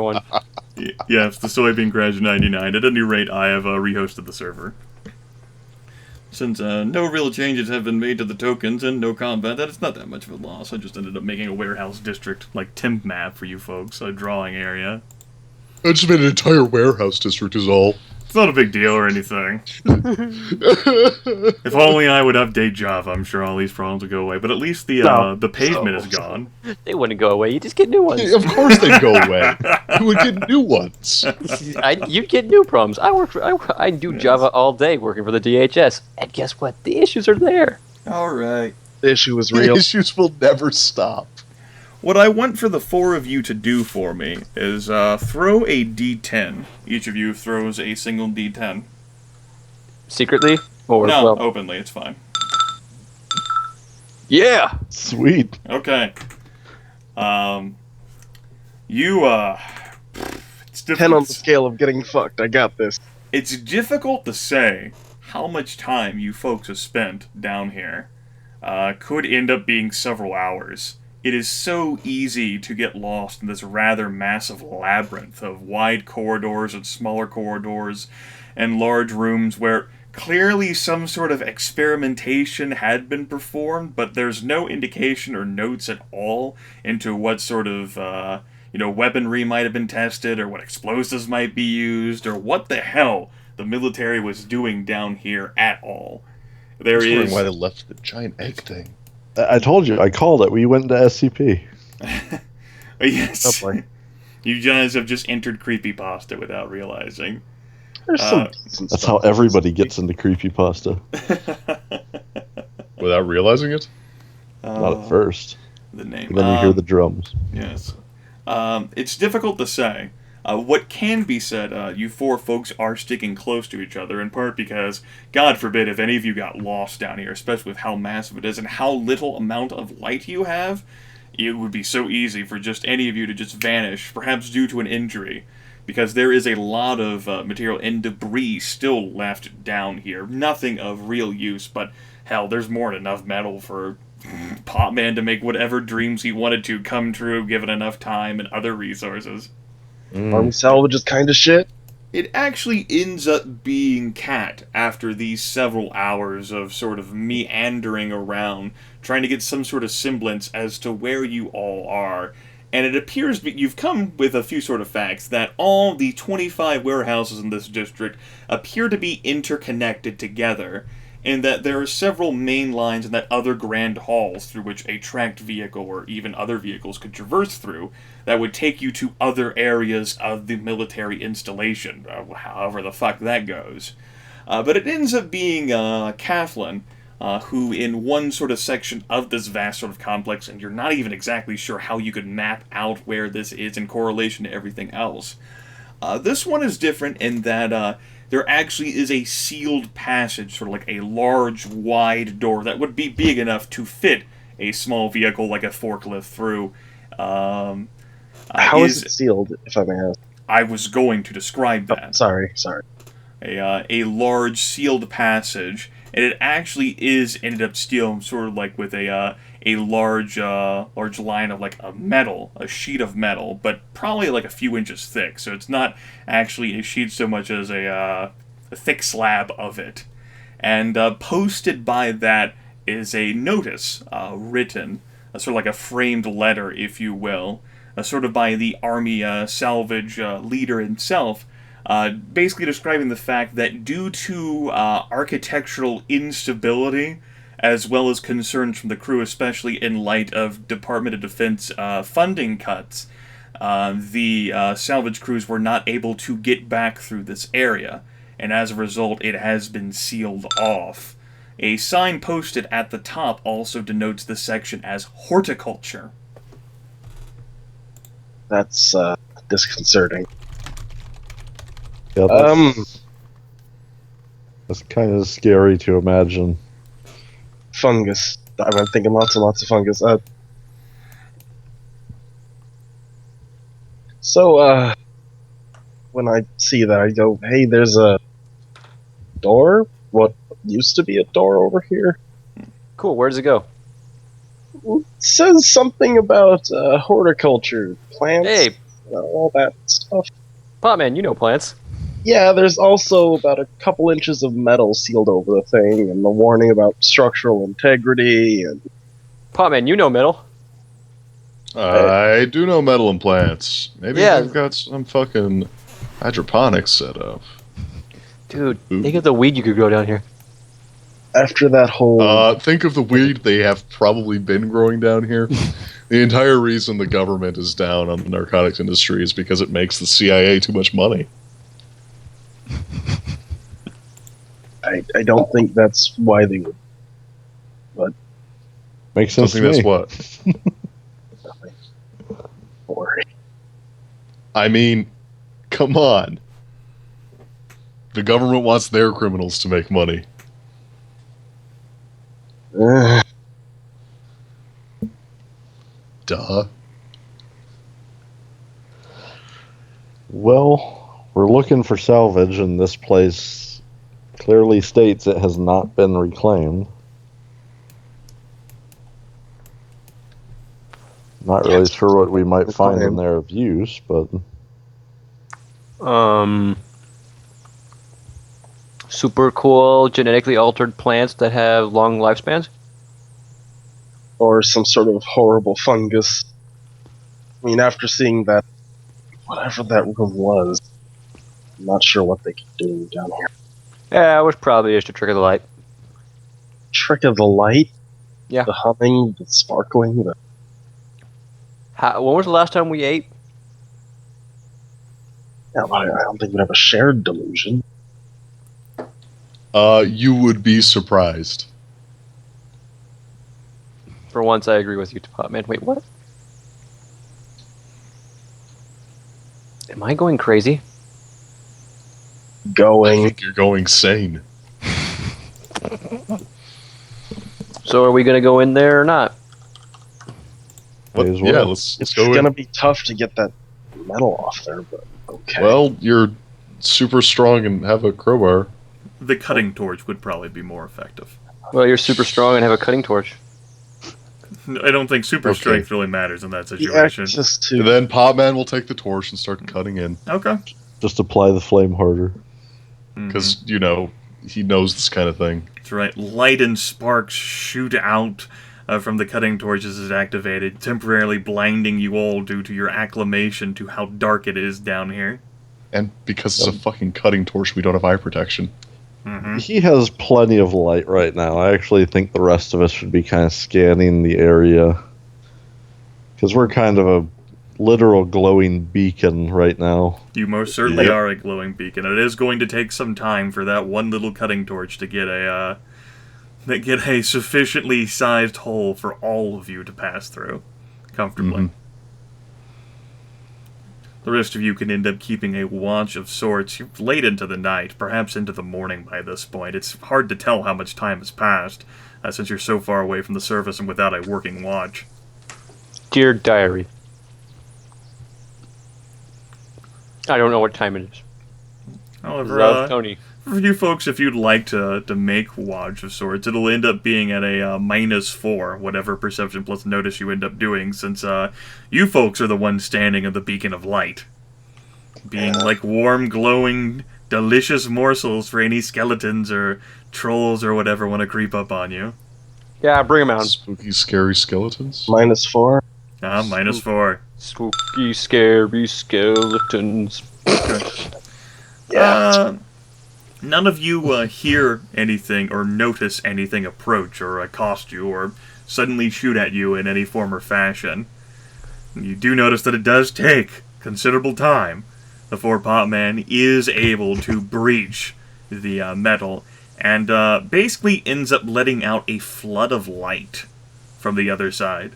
One. Yes, the Soybean Crash 99. At any rate, I have rehosted the server. Since no real changes have been made to the tokens and no combat, that it's not that much of a loss. I just ended up making a warehouse district, like temp map for you folks, a drawing area. I just made an entire warehouse district is all. It's not a big deal or anything. If only I would update Java, I'm sure all these problems would go away. But at least the pavement is gone. They wouldn't go away. You just get new ones. Yeah, of course they'd go away. You would get new ones. You'd get new problems. I do Java all day working for the DHS, and guess what? The issues are there. All right. The issue was The real. issues will never stop. What I want for the four of you to do for me is throw a D10. Each of you throws a single D10. Secretly? Or, No, well, openly, it's fine. yeah! Sweet. Okay. It's 10 on the difficult. scale of getting fucked. I got this. It's difficult to say how much time you folks have spent down here. Could end up being several hours. It is so easy to get lost in this rather massive labyrinth of wide corridors and smaller corridors and large rooms where clearly some sort of experimentation had been performed, but there's no indication or notes at all into what sort of, weaponry might have been tested or what explosives might be used or what the hell the military was doing down here at all. There I was wondering is... why they left the giant egg thing. I told you. I called it. We went into SCP. Yes. Oh boy. You guys have just entered creepypasta without realizing. There's some decent That's stuff. how everybody gets into creepypasta. Without realizing it? Not at first. The name. And then you hear the drums. Yes. It's difficult to say. What can be said, you four folks are sticking close to each other, in part because, God forbid, if any of you got lost down here, especially with how massive it is and how little amount of light you have, it would be so easy for just any of you to just vanish, perhaps due to an injury, because there is a lot of material and debris still left down here. Nothing of real use, but hell, there's more than enough metal for Potman to make whatever dreams he wanted to come true, given enough time and other resources. Army salvage is kind of shit. It actually ends up being cat after these several hours of sort of meandering around, trying to get some sort of semblance as to where you all are. And it appears that you've come with a few sort of facts that all the 25 warehouses in this district appear to be interconnected together, and that there are several main lines and that other grand halls through which a tracked vehicle or even other vehicles could traverse through that would take you to other areas of the military installation, however the fuck that goes. But it ends up being Kathlyn, who in one sort of section of this vast sort of complex, and you're not even exactly sure how you could map out where this is in correlation to everything else. This one is different in that there actually is a sealed passage, sort of like a large, wide door that would be big enough to fit a small vehicle like a forklift through. How is it sealed, if I may ask? I was going to describe that. Oh, sorry. A large sealed passage, and it actually is ended up sealed sort of like with a large line of like a sheet of metal, but probably like a few inches thick. So it's not actually a sheet so much as a thick slab of it. And posted by that is a notice written, sort of like a framed letter, if you will, sort of by the Army salvage leader himself, basically describing the fact that due to architectural instability, as well as concerns from the crew, especially in light of Department of Defense funding cuts, the salvage crews were not able to get back through this area, and as a result, it has been sealed off. A sign posted at the top also denotes this section as horticulture. That's disconcerting. Yeah, that's kind of scary to imagine. Fungus. I'm thinking lots and lots of fungus. So, when I see that, I go, hey, there's a door? What used to be a door over here? Cool, where does it go? It says something about horticulture, plants. Hey, all that stuff. Potman, you know plants. Yeah, there's also about a couple inches of metal sealed over the thing, and the warning about structural integrity, and Potman, you know metal. I do know metal implants. Maybe Yeah. they've got some fucking hydroponics set up. Dude, think of the weed you could grow down here. after that whole... Think of the weed they have probably been growing down here. The entire reason the government is down on the narcotics industry is because it makes the CIA too much money. I don't think that's why they would. But Makes I sense think to that's me. what. nothing. Don't worry. I mean, come on. The government wants their criminals to make money. Duh. Well, we're looking for salvage, and this place clearly states it has not been reclaimed. Not really sure what we might find in there of use, but Super cool genetically altered plants that have long lifespans. Or some sort of horrible fungus. I mean, after seeing that, whatever that room was, I'm not sure what they could do down here. Yeah, it was probably just a trick of the light. Trick of the light? Yeah. The humming, the sparkling, the... When was the last time we ate? Yeah, but I don't think we'd have a shared delusion. You would be surprised. For once, I agree with you, Potman. Wait, what? Am I going crazy? I Going. think you're going sane. So are we going to go in there or not? What? May as well. Yeah, let's It's go gonna in. be tough to get that metal off there, but okay. Well, you're super strong and have a crowbar. The cutting torch would probably be more effective. Well, you're super strong and have a cutting torch. I don't think super Okay. strength really matters in that the situation. access to... Then Potman will take the torch and start cutting in. Okay. just apply the flame harder. Because, you know, he knows this kind of thing. That's right. Light and sparks shoot out from the cutting torch as it's activated, temporarily blinding you all due to your acclimation to how dark it is down here. And because it's a fucking cutting torch, we don't have eye protection. He has plenty of light right now. I actually think the rest of us should be kind of scanning the area. Because we're kind of a literal glowing beacon right now. You most certainly Yep. are a glowing beacon. It is going to take some time for that one little cutting torch to get a sufficiently sized hole for all of you to pass through comfortably. The rest of you can end up keeping a watch of sorts late into the night, perhaps into the morning by this point. It's hard to tell how much time has passed, since you're so far away from the surface and without a working watch. Dear diary. I don't know what time it is. However, Love, Tony. for you folks, if you'd like to make watch of sorts, it'll end up being at a -4, whatever perception plus notice you end up doing, since you folks are the ones standing at the beacon of light. Being like warm, glowing, delicious morsels for any skeletons or trolls or whatever want to creep up on you. Yeah, bring him out. Spooky, scary skeletons. -4. -4. Spooky, scary skeletons. None of you hear anything or notice anything approach or accost you or suddenly shoot at you in any form or fashion. You do notice that it does take considerable time before Potman is able to breach the metal and basically ends up letting out a flood of light from the other side.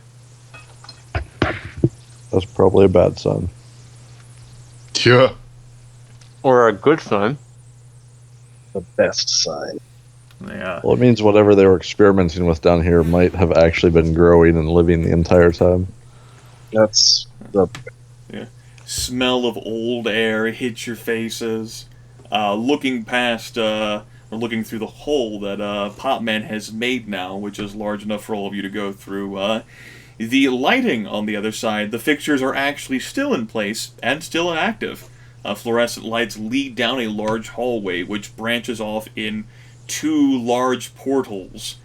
That's probably a bad sign. Yeah. Or a good sign. The best sign. Yeah. Well, it means whatever they were experimenting with down here might have actually been growing and living the entire time. That's the... Smell of old air hits your faces. Looking past, or looking through the hole that Potman has made now, which is large enough for all of you to go through, The lighting on the other side, the fixtures are actually still in place and still inactive. Fluorescent lights lead down a large hallway which branches off in 2 large portals.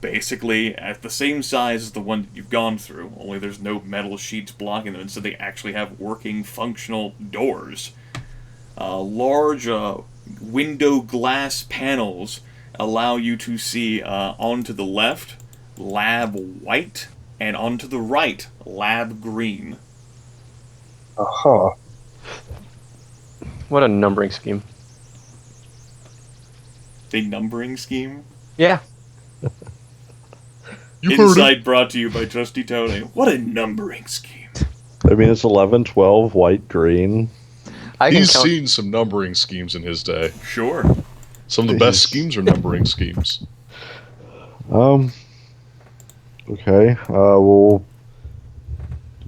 Basically at the same size as the one that you've gone through, only there's no metal sheets blocking them, so they actually have working, functional doors. Large window glass panels allow you to see onto the left, lab white, and onto the right, lab green. Uh-huh. What a numbering scheme. A numbering scheme? Yeah. You heard it. Insight brought to you by Trusty Tony. What a numbering scheme. I mean, it's 11, 12, white, green. I can He's count. seen some numbering schemes in his day. Sure. Some of the best schemes are numbering schemes. Okay. Well,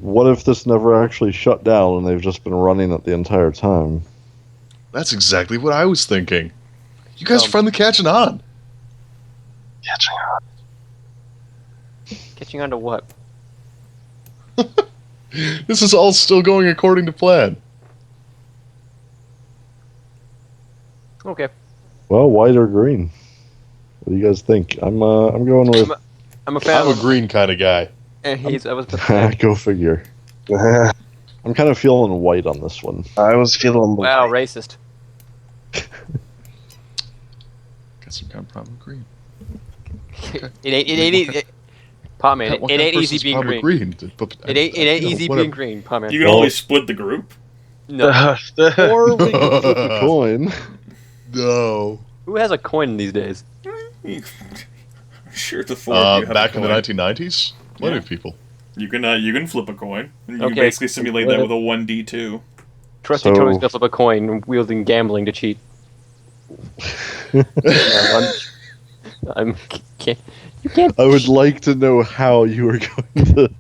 what if this never actually shut down and they've just been running it the entire time? That's exactly what I was thinking. You guys are finally catching on. Catching on. Catching on to what? This is all still going according to plan. Okay. Well, white or green? What do you guys think? I'm going with. I'm a fan I'm a of green kind of guy. I was about to say. Go figure. I'm kind of feeling white on this one. I was feeling the Wow, white. racist. Got some kind of problem with green. It ain't Potman, What it kind of ain't easy person's being problem green. with But- It ain't you know, easy whatever. being green, Potman. You can Well- always split the group. No. Or we can flip a coin. No. Who has a coin these days? Sure, the 4 of you have Back a in the coin. 1990s? Plenty Yeah. of people. You can flip a coin. You can Okay. basically simulate that with a 1d2. Trusty So- Tony's gonna flip a coin wielding gambling to cheat. I'm can't, you can't. I would like to know how you are going to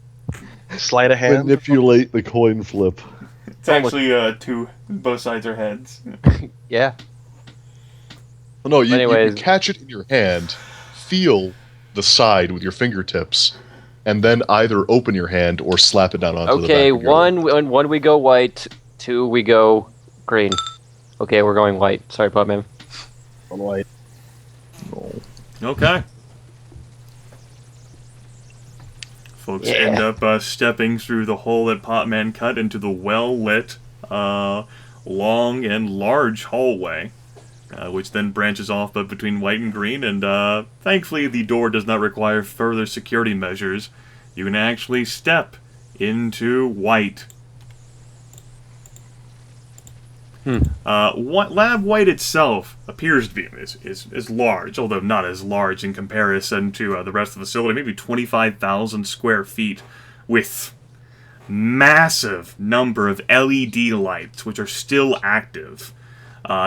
Sleight of hand. manipulate the coin flip. It's actually two. Both sides are heads. Yeah. Well, no, you Anyways. catch it in your hand, feel the side with your fingertips, and then either open your hand or slap it down onto the back Okay, of your one we go white, 2 we go green. Okay, we're going white. Sorry, Potman. On white. Okay. Folks Yeah. end up stepping through the hole that Potman cut into the well-lit, long and large hallway, which then branches off but between white and green, and thankfully the door does not require further security measures. You can actually step into white. Lab White itself appears to be is large, although not as large in comparison to the rest of the facility. Maybe 25,000 square feet, with massive number of LED lights, which are still active,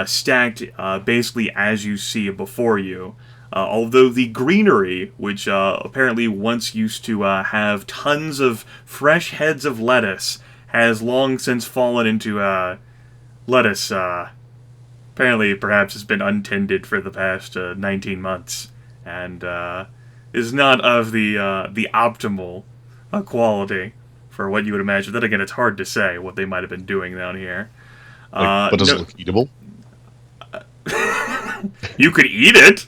stacked basically as you see before you. Although the greenery, which apparently once used to have tons of fresh heads of lettuce, has long since fallen into lettuce, apparently perhaps has been untended for the past 19 months, and is not of the optimal quality for what you would imagine. Then again, it's hard to say what they might have been doing down here. But does it look eatable? You could eat it.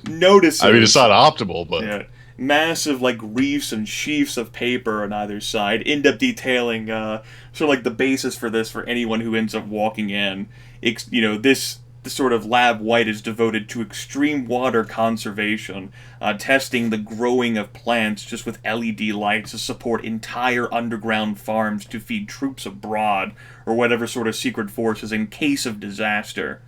Notice. I mean, it's not optimal, but Yeah. Massive, like, reefs and sheafs of paper on either side end up detailing sort of like the basis for this for anyone who ends up walking in. This sort of Lab White is devoted to extreme water conservation, testing the growing of plants just with LED lights to support entire underground farms to feed troops abroad or whatever sort of secret forces in case of disaster.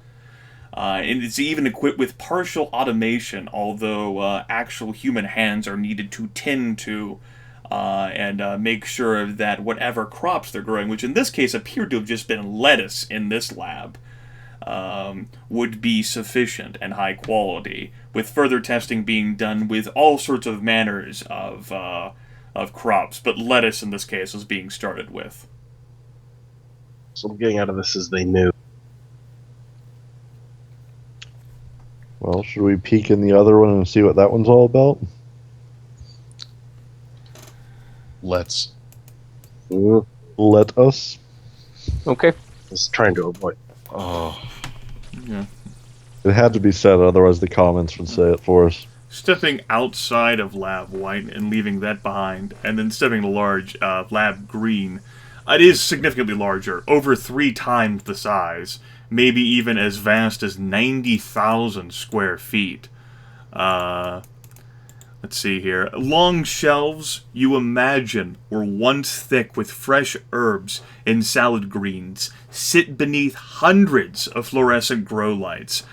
And it's even equipped with partial automation, although actual human hands are needed to tend to and make sure that whatever crops they're growing, which in this case appeared to have just been lettuce in this lab, would be sufficient and high quality, with further testing being done with all sorts of manners of crops, but lettuce in this case was being started with. So what I'm getting out of this is they knew. Well, should we peek in the other one and see what that one's all about? Let's. Let us. Okay. Just trying to avoid. Oh, Yeah. It had to be said, otherwise the comments would say it for us. Stepping outside of Lab White and leaving that behind, and then stepping to large Lab Green, it is significantly larger, over 3 times the size, maybe even as vast as 90,000 square feet. Let's see here. Long shelves, you imagine, were once thick with fresh herbs and salad greens, sit beneath hundreds of fluorescent grow lights.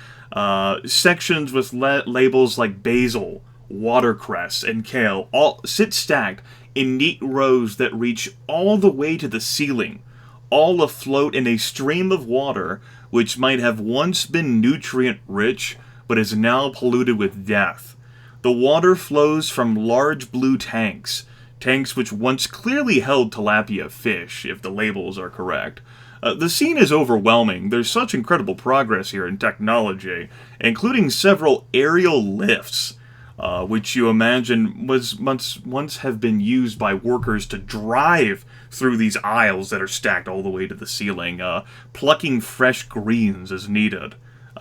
Sections with labels like basil, watercress, and kale all sit stacked in neat rows that reach all the way to the ceiling, all afloat in a stream of water which might have once been nutrient-rich but is now polluted with death. The water flows from large blue tanks which once clearly held tilapia fish, if the labels are correct. The scene is overwhelming. There's such incredible progress here in technology, including several aerial lifts, which you imagine was once have been used by workers to drive through these aisles that are stacked all the way to the ceiling, plucking fresh greens as needed.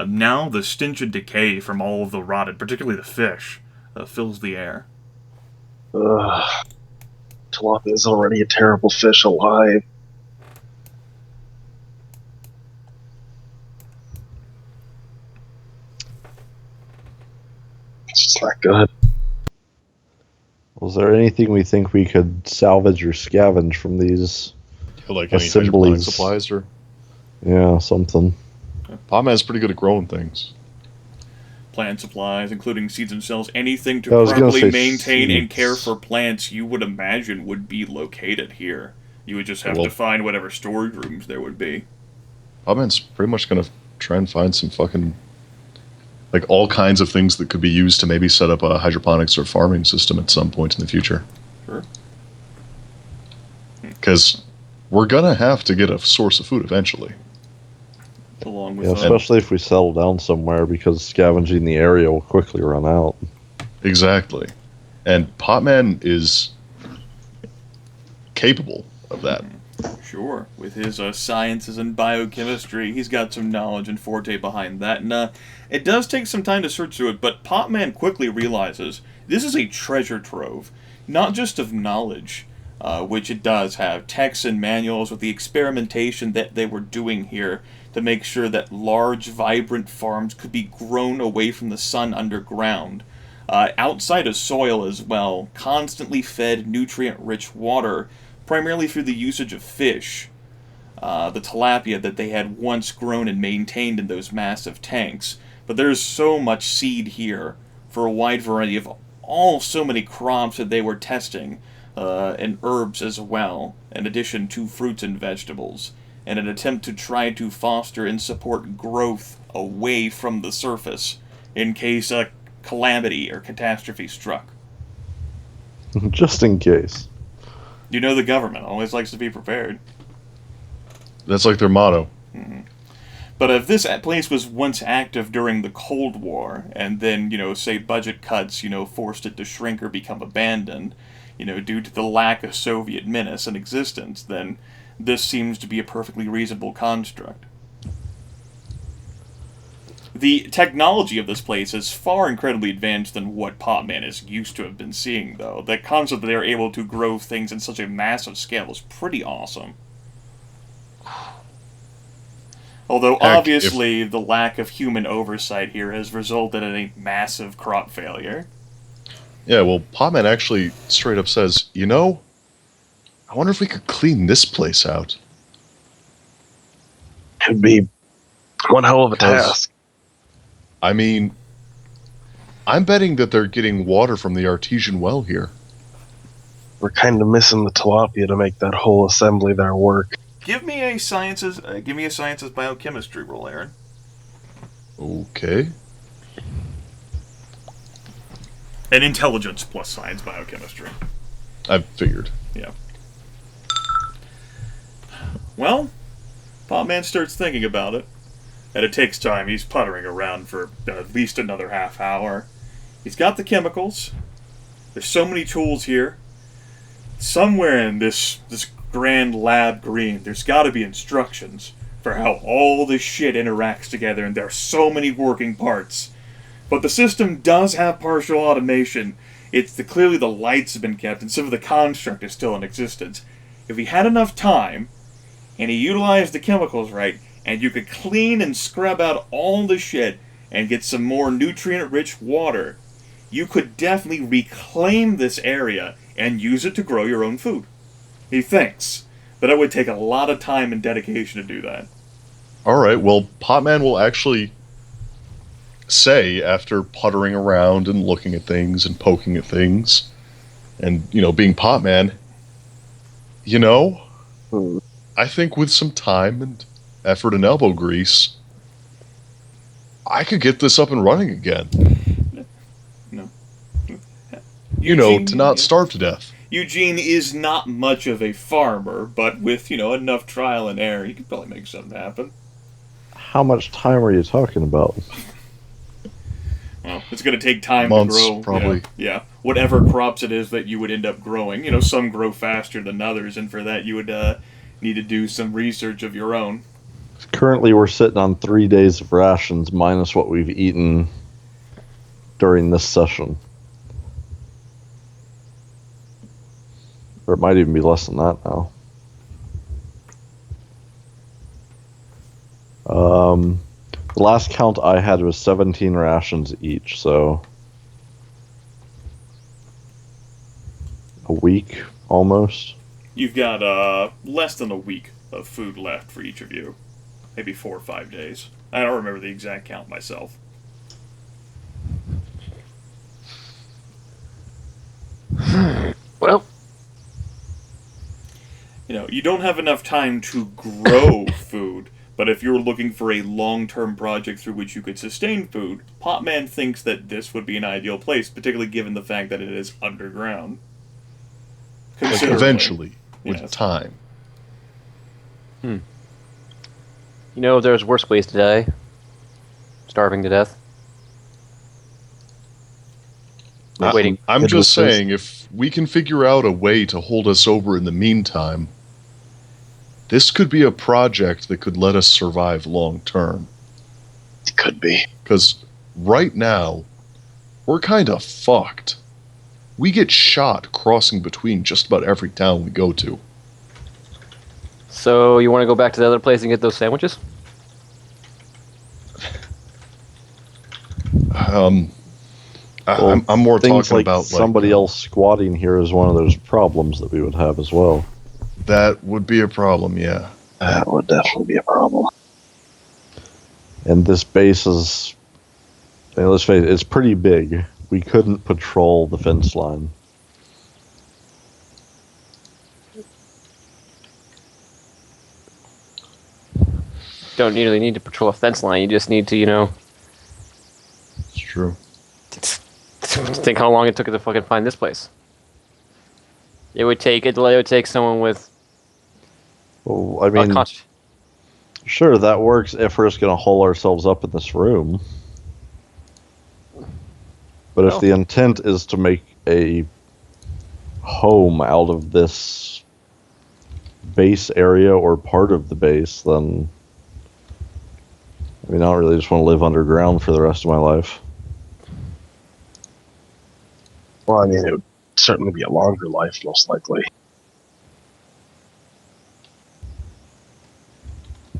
Now the stench of decay from all of the rotted, particularly the fish, fills the air. Tilapia is already a terrible fish alive. It's just not good. Was there anything we think we could salvage or scavenge from these? like any Assemblies. hydroponic supplies or. Yeah, something. Potman's pretty good at growing things. Plant supplies, including seeds and cells, anything I to was gonna properly say maintain and seeds. care for plants, you would imagine would be located here. You would just have Well- to find whatever storage rooms there would be. Potman's pretty much going to try and find some fucking. Like all kinds of things that could be used to maybe set up a hydroponics or farming system at some point in the future. Sure. Because we're going to have to get a source of food eventually. Along with Yeah, especially if we settle down somewhere, because scavenging the area will quickly run out. Exactly. And Potman is capable of that. Sure, with his sciences and biochemistry, he's got some knowledge and forte behind that. And it does take some time to search through it, but Potman quickly realizes this is a treasure trove, not just of knowledge, which it does have, texts and manuals with the experimentation that they were doing here to make sure that large, vibrant farms could be grown away from the sun underground. Outside of soil as well, constantly fed nutrient-rich water, primarily through the usage of fish, the tilapia that they had once grown and maintained in those massive tanks. But there's so much seed here for a wide variety of so many crops that they were testing, and herbs as well, in addition to fruits and vegetables, in an attempt to try to foster and support growth away from the surface in case a calamity or catastrophe struck. Just in case. You know the government always likes to be prepared. That's like their motto. But if this place was once active during the Cold War, and then, say budget cuts, forced it to shrink or become abandoned, due to the lack of Soviet menace in existence, then this seems to be a perfectly reasonable construct. The technology of this place is far incredibly advanced than what Potman is used to have been seeing, though. The concept that they're able to grow things in such a massive scale is pretty awesome. Although, Heck, obviously, the lack of human oversight here has resulted in a massive crop failure. Yeah, well, Potman actually straight up says, I wonder if we could clean this place out. It'd be one hell of a task. I mean, I'm betting that they're getting water from the artesian well here. We're kind of missing the tilapia to make that whole assembly there work. Give me a sciences biochemistry roll, Aaron. Okay. An intelligence plus science biochemistry. I figured. Yeah. Well, Potman starts thinking about it. and it takes time. He's puttering around for at least another half hour. He's got the chemicals. There's so many tools here. Somewhere in this grand lab green, there's got to be instructions for how all this shit interacts together, and there are so many working parts. But the system does have partial automation. Clearly the lights have been kept, and some of the construct is still in existence. If he had enough time, and he utilized the chemicals right, and you could clean and scrub out all the shit and get some more nutrient-rich water, you could definitely reclaim this area and use it to grow your own food. He thinks that it would take a lot of time and dedication to do that. Alright, well, Potman will actually say, after puttering around and looking at things and poking at things, and, being Potman, I think with some time and effort and elbow grease, I could get this up and running again. No. To not starve to death. Eugene is not much of a farmer, but with, enough trial and error, he could probably make something happen. How much time are you talking about? Well, it's going to take time Months, to grow. probably. Yeah, whatever crops it is that you would end up growing. Some grow faster than others, and for that you would need to do some research of your own. Currently, we're sitting on 3 days of rations minus what we've eaten during this session. Or it might even be less than that now. The last count I had was 17 rations each, so a week almost. You've got less than a week of food left for each of you. Maybe 4 or 5 days. I don't remember the exact count myself. Well, you don't have enough time to grow food, but if you're looking for a long-term project through which you could sustain food, Potman thinks that this would be an ideal place, particularly given the fact that it is underground. Like eventually, with Yes. time. there's worse ways to die. Starving to death. Waiting. I'm just saying, if we can figure out a way to hold us over in the meantime, this could be a project that could let us survive long term. It could be. Because right now, we're kind of fucked. We get shot crossing between just about every town we go to. So you want to go back to the other place and get those sandwiches? I'm more Things talking like about somebody else squatting here is one of those problems that we would have as well. That would be a problem, yeah. That would definitely be a problem. And this base is, let's face it, it's pretty big. We couldn't patrol the fence line. Don't really need to patrol a fence line. You just need to, It's true. think how long it took to fucking find this place. It would take someone with Well, I mean, sure, that works if we're just going to hole ourselves up in this room. But if the intent is to make a home out of this base area or part of the base, then I don't really just want to live underground for the rest of my life. Well, it would certainly be a longer life, most likely.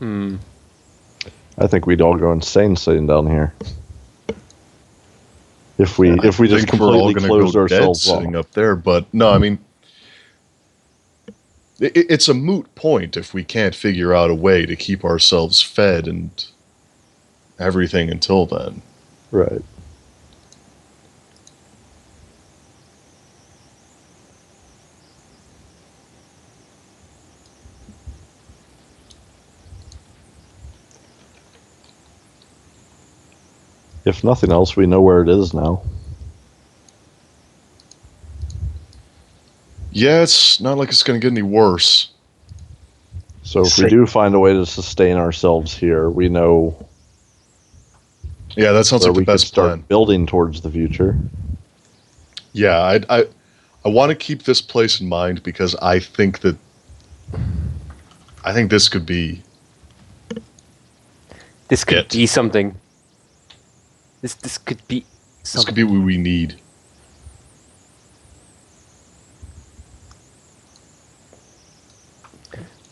I think we'd all go insane sitting down here. If we just completely closed ourselves off. Sitting up there, but no, it's a moot point if we can't figure out a way to keep ourselves fed and everything until then. Right. If nothing else, we know where it is now. Yeah, it's not like it's going to get any worse. So if we do find a way to sustain ourselves here, we know Yeah, that sounds where like the we could best start plan. building towards the future. Yeah, I want to keep this place in mind because I think this could be This could it. be something. This could be This something. could be what we need.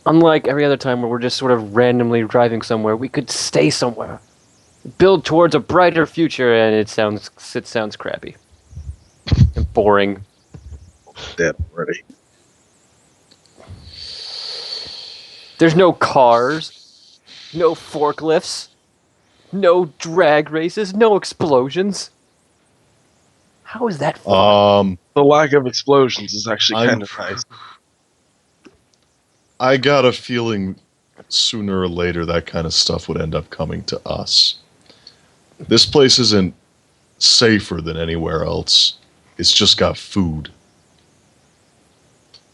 Unlike every other time where we're just sort of randomly driving somewhere, we could stay somewhere, build towards a brighter future, and it sounds crappy and boring. Dead already. There's no cars, no forklifts, no drag races, no explosions. How is that fun? The lack of explosions is actually I'm- kind of nice. I got a feeling sooner or later that kind of stuff would end up coming to us. This place isn't safer than anywhere else. It's just got food.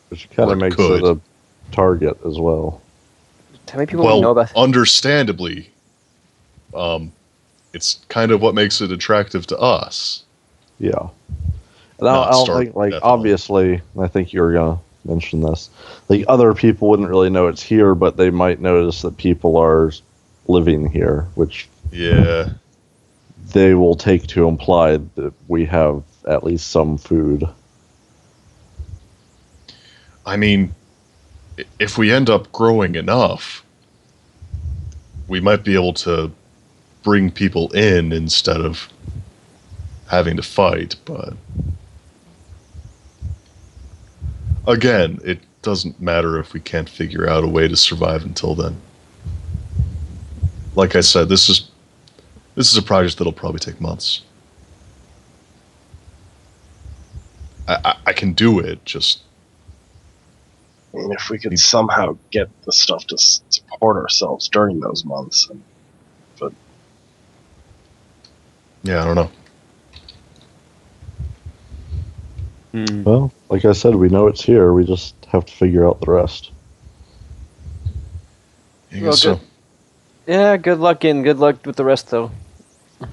Which kind Or of makes could. it a target as well. How many people know about? Understandably, it's kind of what makes it attractive to us. Yeah. And I Not don't start think, like, at all. obviously, and I think you were going to mention this, like, other people wouldn't really know it's here, but they might notice that people are living here, which Yeah. they will take to imply that we have at least some food. I mean, if we end up growing enough, we might be able to bring people in instead of having to fight, but again, it doesn't matter if we can't figure out a way to survive until then. Like I said, this is a project that'll probably take months. I can do it, just I mean, if we could somehow get the stuff to support ourselves during those months. yeah, I don't know. Well, like I said, we know it's here. We just have to figure out the rest. I Well, guess so. good. Yeah, good luck with the rest, though. What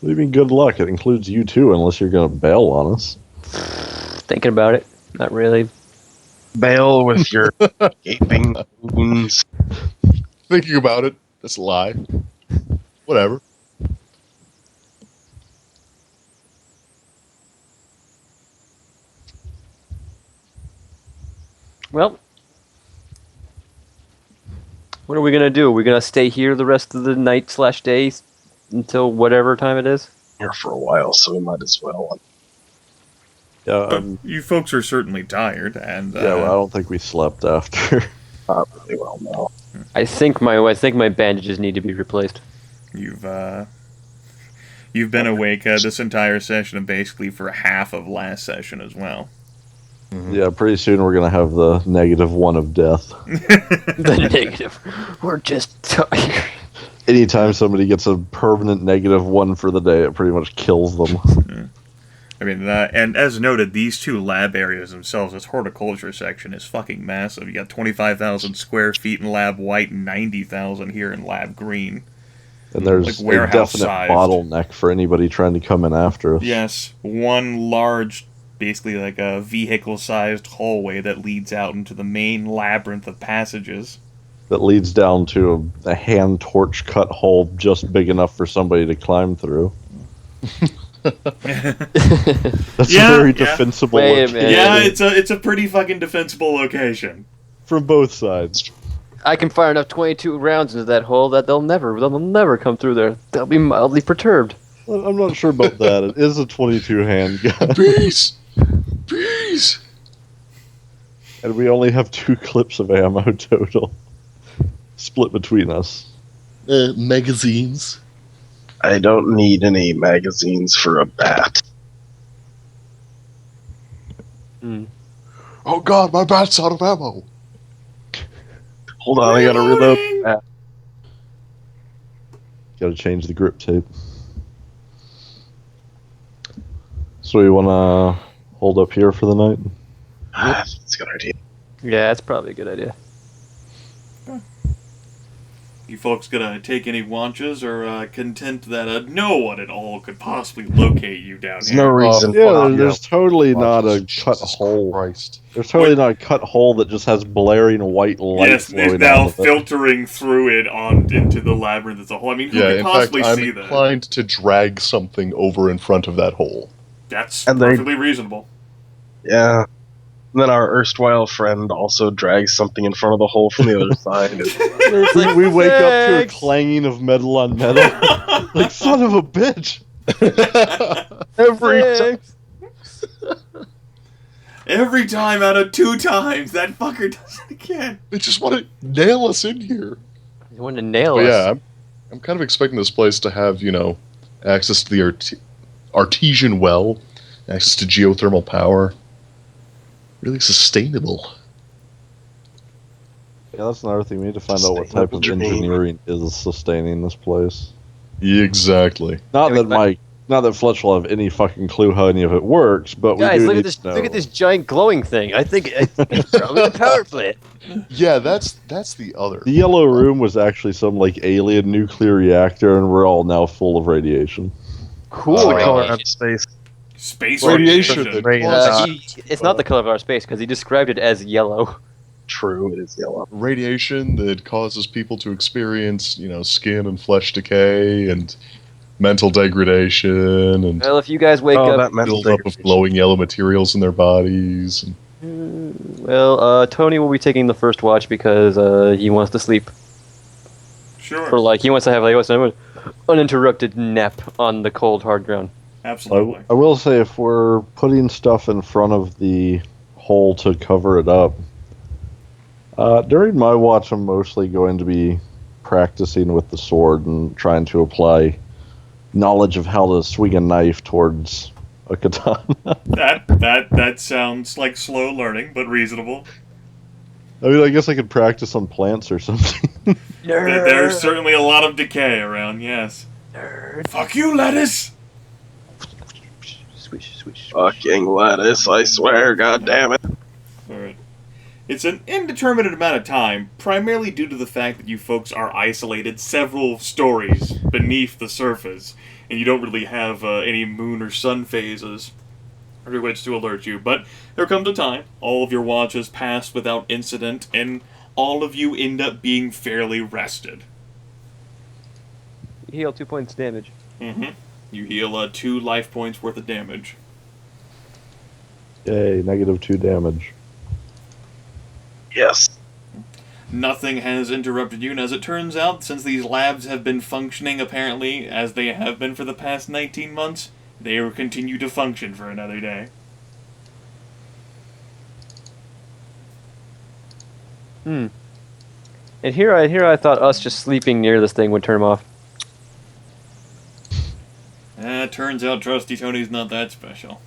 do you mean good luck? It includes you too, unless you're going to bail on us. Thinking about it, not really. Bail with your gaping wounds. Thinking about it, that's a lie. Whatever. Well, what are we gonna do? Are we gonna stay here the rest of the night/day until whatever time it is? Here for a while, so we might as well. You folks are certainly tired, and Yeah, well, I don't think we slept after. Not really well, no. I think my bandages need to be replaced. you've been awake this entire session and basically for half of last session as well. Yeah, pretty soon we're going to have the -1 of death. The negative. We're just tired. Anytime somebody gets a permanent -1 for the day, it pretty much kills them. I mean, and as noted, these two lab areas themselves, this horticulture section is fucking massive. You got 25,000 square feet in Lab White and 90,000 here in Lab Green. And there's Like a warehouse-sized. definite bottleneck for anybody trying to come in after us. Yes, one large, basically like a vehicle-sized hallway that leads out into the main labyrinth of passages. That leads down to a hand torch cut hole just big enough for somebody to climb through. That's Yeah, a very yeah. defensible Wait a location minute. Yeah, it's a pretty fucking defensible location. from both sides. I can fire enough 22 rounds into that hole that they'll never come through there. They'll be mildly perturbed. I'm not sure about that. It is a 22 handgun, Peace! Peace! and we only have 2 clips of ammo total, split between us. Magazines. I don't need any magazines for a bat. Oh god, my bat's out of ammo. Hold on, I gotta reload the bat. Got to change the grip tape. So you want to hold up here for the night? That's a good idea. Yeah, that's probably a good idea. You folks gonna take any watches, or content that no one at all could possibly locate you down There's here? no reason. Yeah, for there's totally not a Jesus cut hole. Christ. There's totally not a cut hole that just has blaring white light Yes, flowing it's now out of it. filtering through it on into the labyrinth as a whole. I mean, who Yeah, could in fact, possibly I'm see that? inclined to drag something over in front of that hole. That's And they- perfectly reasonable. Yeah. And then our erstwhile friend also drags something in front of the hole from the other side. We wake up to a Thanks. clanging of metal on metal. Like, son of a bitch! Every time. Thanks. Every time out of 2 times, that fucker does it again. They just want to nail us in here. You want to nail But us? yeah, I'm kind of expecting this place to have, access to the artesian well, access to geothermal power. Really sustainable. Yeah, that's another thing. We need to find out what type of Sustainable dream. engineering is sustaining this place. Exactly. Not Yeah, that not that Fletch will have any fucking clue how any of it works, but Guys, we do look need at this! to know. Look at this giant glowing thing. I think it's probably the power plant. Yeah, that's the other. The yellow room was actually some like alien nuclear reactor, and we're all now full of radiation. Cool. Oh, The color yeah. of space. Space Radiation radiation. that Rain. causes It's not the color of our space because he described it as yellow. True, it is yellow. radiation that causes people to experience, skin and flesh decay and mental degradation and Well, if you guys wake Oh, up, that mental build up of glowing yellow materials in their bodies. Tony will be taking the first watch because he wants to sleep. Sure. He wants to have an uninterrupted nap on the cold hard ground. Absolutely. I will say, if we're putting stuff in front of the hole to cover it up, during my watch, I'm mostly going to be practicing with the sword and trying to apply knowledge of how to swing a knife towards a katana. That sounds like slow learning, but reasonable. I mean, I guess I could practice on plants or something. There's certainly a lot of decay around, yes. Nerd. Fuck you, lettuce! Swish, swish. Fucking lettuce, I swear, god damn it. Alright. It's an indeterminate amount of time, primarily due to the fact that you folks are isolated several stories beneath the surface, and you don't really have any moon or sun phases through which to alert you. But there comes a time, all of your watches pass without incident, and all of you end up being fairly rested. You heal 2 points damage. Mm-hmm. You heal 2 life points worth of damage. Yay, -2 damage. Yes. Nothing has interrupted you, and as it turns out, since these labs have been functioning apparently as they have been for the past 19 months, they will continue to function for another day. And here I thought us just sleeping near this thing would turn him off. Turns out Trusty Tony's not that special.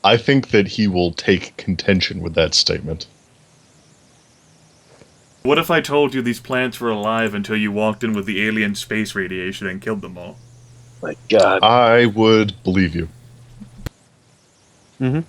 I think that he will take contention with that statement. What if I told you these plants were alive until you walked in with the alien space radiation and killed them all? My god. I would believe you. Mm-hmm.